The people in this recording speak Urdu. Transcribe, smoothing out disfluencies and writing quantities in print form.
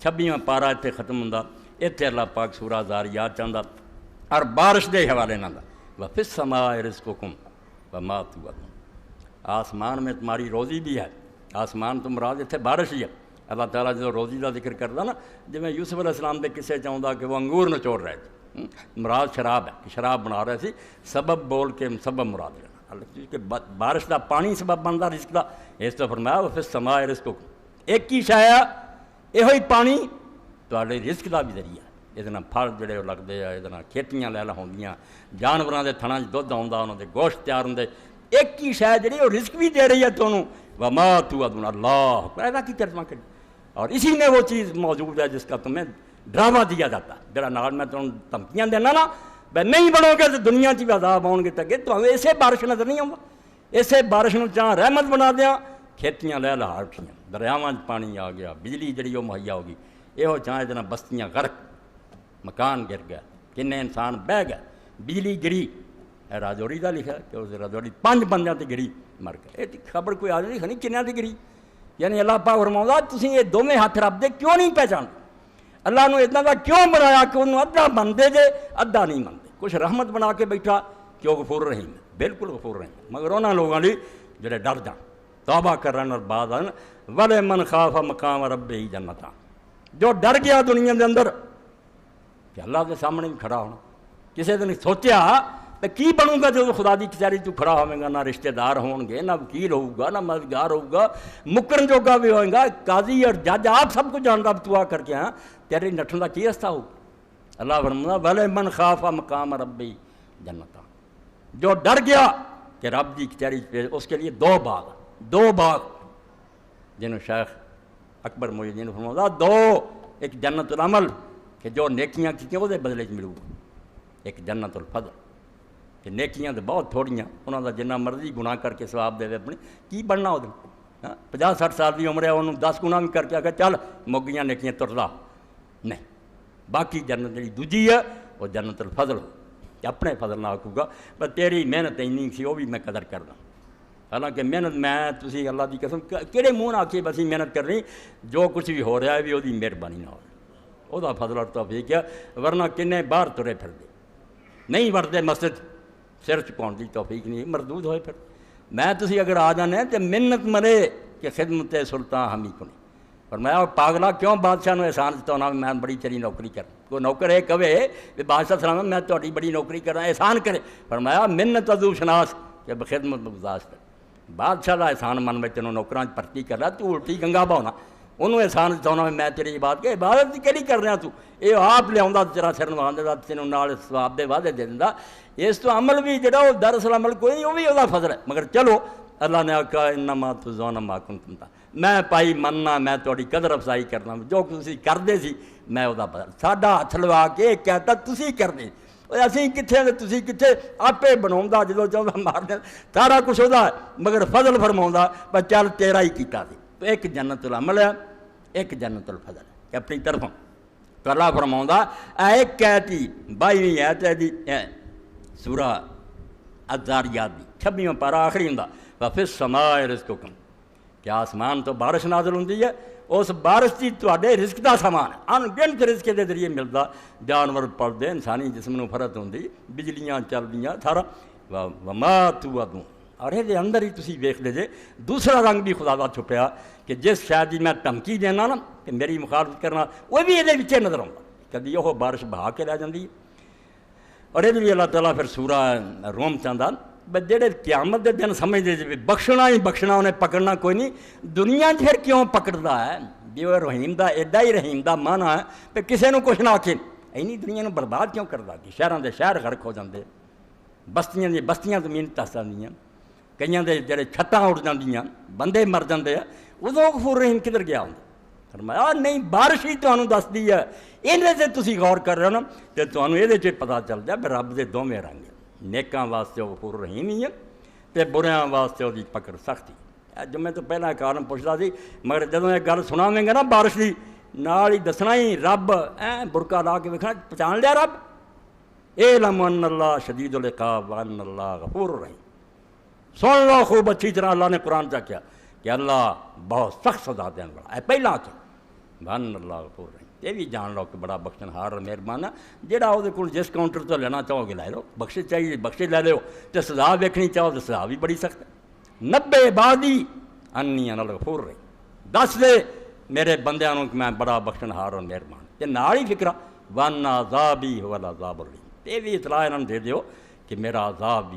26واں پارا اتنے ختم ہوتا، اتنے اللہ پاک سورہ ذاریات چاہتا اور بارش دے حوالے نہ وفی السماء رزقکم وما توعدون، آسمان میں تمہاری روزی بھی ہے، آسمان تو مراد اتنے بارش ہی ہے۔ اللہ تعالیٰ جو روزی کا ذکر کرتا نا، جی میں یوسف علیہ السلام کے قصے چاہتا کہ وہ انگور نچوڑ رہے تھے، مراد شراب ہے کہ شراب بنا رہے تھے، سبب بول کے سبب مراد لینا، کہ بارش کا پانی سبب بنتا رزق کا، اس تو فرمایا وفی السماء رزقکم، ایک ہی شے ہے یہ پانی تواڈے رزق کا بھی ذریعہ، یہ پھل جڑے وہ لگتے ہیں، یہ کھیتیاں لے ہوندیاں، جانوراں دے تھناں دودھ آਉਂਦਾ، انہاں دے گوشت تیار ہوندے، ایک ہی شے جڑی وہ رزق بھی دے رہی ہے تانوں، وما توعدون، اللہ ایسا کی ترجمہ کری، اور اسی میں وہ چیز موجود ہے جس کا تمہیں ڈرامہ دیا جاتا ہے، جڑا نال میں تمہیں دھمکیاں دینا نا بھائی نہیں بنو گے تو دنیا چ بھی عذاب آؤ گے، تک تو ہمیں اسے بارش نظر نہیں آؤں گا، اسے بارش نو چاہ رحمت بنا دیا، کھیتیاں لے لہا اٹھیاں، دریاواں پانی آ گیا، بجلی جڑی وہ مہیا ہوگی، یہ چاہے جنا بستیاں غرق، مکان گر گیا، کنے انسان بہ گئے، بجلی گری، راجوری کا لکھا کہ اس راجوری 5 بندیاں تے گری مر گئے، یہ خبر کوئی آ نہیں کھنی کنیاں تے گری، یعنی اللہ پاک فرماؤں تسی یہ دونوں ہاتھ رب دے کیوں نہیں پہچان، اللہ نے اتنا کا کیوں بنایا کہ انہوں ادھا منتے جے ادھا نہیں منتے، کچھ رحمت بنا کے بیٹھا کہ وہ غفور رحیم ہے، بالکل غفور رحیم، مگر انہاں لوگوں نے جڑے ڈر جان توبہ کرن اور بعد وَلِمَنْ خَافَ مَقَامَ رَبِّهِ جَنَّتَانِ، جو ڈر گیا دنیا کے اندر کہ اللہ کے سامنے بھی کھڑا ہونا، کسی نے سوچیا تو کی بنوں گا جو خدا دی کچہری تو کھڑا ہوئے گا، نہ رشتہ دار ہون گے، نہ وکیل ہوگا، نہ مددگار ہوگا، مکرن جوگا بھی ہوئے گا، قاضی اور جج آپ سب کو جانتا تو آ کر کے ہاں تیرے نٹھن کا کی رستہ ہو، اللہ فرماتا وَلِمَنْ خَافَ مَقَامَ رَبِّهِ جَنَّتَانِ، جو ڈر گیا کہ رب دی کچہری پہ، اس کے لیے 2 باغ جنہوں شیخ اکبر محی الدین فرماتا 2، ایک جنت العمل کہ جو نیکیاں کی وہ بدلے ملو گا، ایک جنت الفضل کہ نیکیاں تو بہت تھوڑیاں، انہوں کا جنہ مرضی گناہ کر کے ثواب دے اپنے کی بننا وہ 50-60 سال کی عمر ہے، انہوں 10 گناہ بھی کر کے آگے چل مگیاں نیکیاں ترلا نہیں، باقی جنت جی دوجی ہے وہ جنت الفضل ہو، اپنے فضل نہ آکوں گا پر تیری محنت اینی سی وہ بھی میں قدر کردا، حالانکہ محنت میں تسی اللہ دی قسم کہڑے منہ آکے بس محنت کرنی، جو کچھ بھی ہو رہا ہے بھی وہ مہربانی نہ ہو، وہ فضل اور توفیق ہے، ورنہ کنے باہر ترے پھر دے نہیں ورتے مسجد سر چکاؤن کی توفیق نہیں، مردود ہوئے پھر میں تسی اگر آ جانے تو منت مرے کہ خدمت سلطان ہم ہی کو نہیں، اور میں پاگلا کیوں بادشاہ نے احسان دیتا ہونا میں بڑی چری نوکری کر، کوئی نوکر ہے کہے کہ بادشاہ سلام میں تہاڈی بڑی نوکری کرا احسان کرے، فرمایا منت عذو شناس کہ بخدمت گزاشت کر، بادشاہ کا احسان من میں تینوں نوکراں بھرتی کر رہا تو الٹی گنگا بہنا، انہوں احسان دیتا ہونا میں تیری بات کہ عبادت کہڑی کر رہا تو یہ آپ لیا تیرا سر نوا دیتا تینوں نال ثواب دے وعدے دے دیندا، اس تو عمل بھی جڑا وہ دراصل عمل کوئی نہیں، وہ بھی وہ فضل ہے، مگر چلو اللہ نے آکھا انما تجزون ما کنتم میں پائی مننا میں تھوڑی قدر افزائی کرنا، جو تسی کردے سی میں وہ بدل ساڈا ہاتھ لوا کے کہتا تسی کردے، اسی کتنے تسی کتنے آپ بنا جدو چاہتا مار دیں سارا کچھ ہوتا ہے، مگر فضل فرما پر چل تیرا ہی کیتا سی، تو ایک جنت العمل ہے ایک جنت الفضل ہے اپنی طرفوں، تو اللہ فرما ایک کہتی 22ویں آیت سورہ الذاریات دی 26واں پارا آخری ہوں وفی السماء رزقکم کہ آسمان تو بارش نازل ہوتی ہے، اس بارش کی تواڈے رزق دا سامان ہے، ان گنت رزق کے ذریعے ملتا، جانور پلدے انسانی جسم نو فرت ہوندی، بجلیاں چلدیاں سارا وما توعدون، اور یہ اندر ہی تسی ویکھ لے جے دوسرا رنگ بھی خدا دا چھپیا کہ جس شاید جی میں دھمکی دینا نا کہ میری مخالفت کرنا وہ بھی یہ وچے نظر آتا، کبھی وہ بارش بہا کے لے جاندی ہے، اور یہ بھی اللہ تعالیٰ پھر سورہ روم چاہتا جڑے قیامت دے دن سمجھتے جی بخشنا ہی بخشنا انہیں پکڑنا کوئی نہیں، دنیا پھر کیوں پکڑتا ہے جی وہ رحیم دا ایڈا ہی رحیم دا مانا ہے کہ کسی نے کچھ نہ آکھے اینی دنیا نو برباد کیوں کرتا کہ شہراں دے شہر غرق ہو جاندے، بستیاں دی بستیاں زمین تس جاندیاں، کئیاں دے جڑے چھتاں اڑ جاندیاں، بندے مر جاندے ہیں، ادوں غفور رحیم کدھر گیا ہوں، فرمایا نہیں بارش ہی تمہیں دس دی ہے، یہ تسی غور کر رہے ہو نا تو تمہیں یہ پتہ چل جائے کہ رب دے دوویں رنگ ہیں، نیکاں واسطے وہ غفور رحیم ہی ہے تے بریاں واسطے وہ پکڑ سختی، جو میں تو پہلا کارن پوچھتا سی مگر جدوں یہ گل سناویں گے نا بارش دی نال ہی دسنا ہی رب برقع لا کے ویکھنا پہچان لیا رب، اعلم ان اللہ شدید العقاب وان اللہ غفور رحیم، سن لو خوب اچھی طرح اللہ نے قرآن چا کیا کہ اللہ بہت سخت سزا دین والا ہے، پہلا آ ਵਨ ਅੱਲਾਹ ਗਫੂਰ ਰਹੀਮ। ਇਹ ਵੀ ਜਾਣ ਲਓ ਕਿ ਬੜਾ ਬਖਸ਼ਣਹਾਰ ਔਰ ਮਿਹਰਬਾਨ ਆ। ਜਿਹੜਾ ਉਹਦੇ ਕੋਲ ਜਿਸ ਕਾਊਂਟਰ ਤੋਂ ਲੈਣਾ ਚਾਹੋਗੇ ਲੈ ਲਓ, ਬਖਸ਼ਿਸ਼ ਚਾਹੀਏ ਬਖਸ਼ਿਸ਼ ਲੈ ਲਿਓ, ਤੇ ਸਜ਼ਾ ਵੇਖਣੀ ਚਾਹੋ ਤਾਂ ਸਜ਼ਾ ਵੀ ਬੜੀ ਸਖਤ ਹੈ। 90 ਬਾਦੀ ਅੰਨੀ ਅਨਲ ਗਫੂਰ ਰਹੀਮ, ਦੱਸ ਦੇ ਮੇਰੇ ਬੰਦਿਆਂ ਨੂੰ ਕਿ ਮੈਂ ਬੜਾ ਬਖਸ਼ਣਹਾਰ ਔਰ ਮਿਹਰਬਾਨ। ਤੇ ਨਾਲ ਹੀ ਫਿਕਰਾ ਵਨ ਆਜ਼ਾਬੀ ਵਲ ਆਜ਼ਾਬ ਅਲੀਮ, ਇਹ ਵੀ ਇਤਲਾਹ ਇਹਨਾਂ ਨੂੰ ਦੇ ਦਿਓ کہ میرا عذاب بھی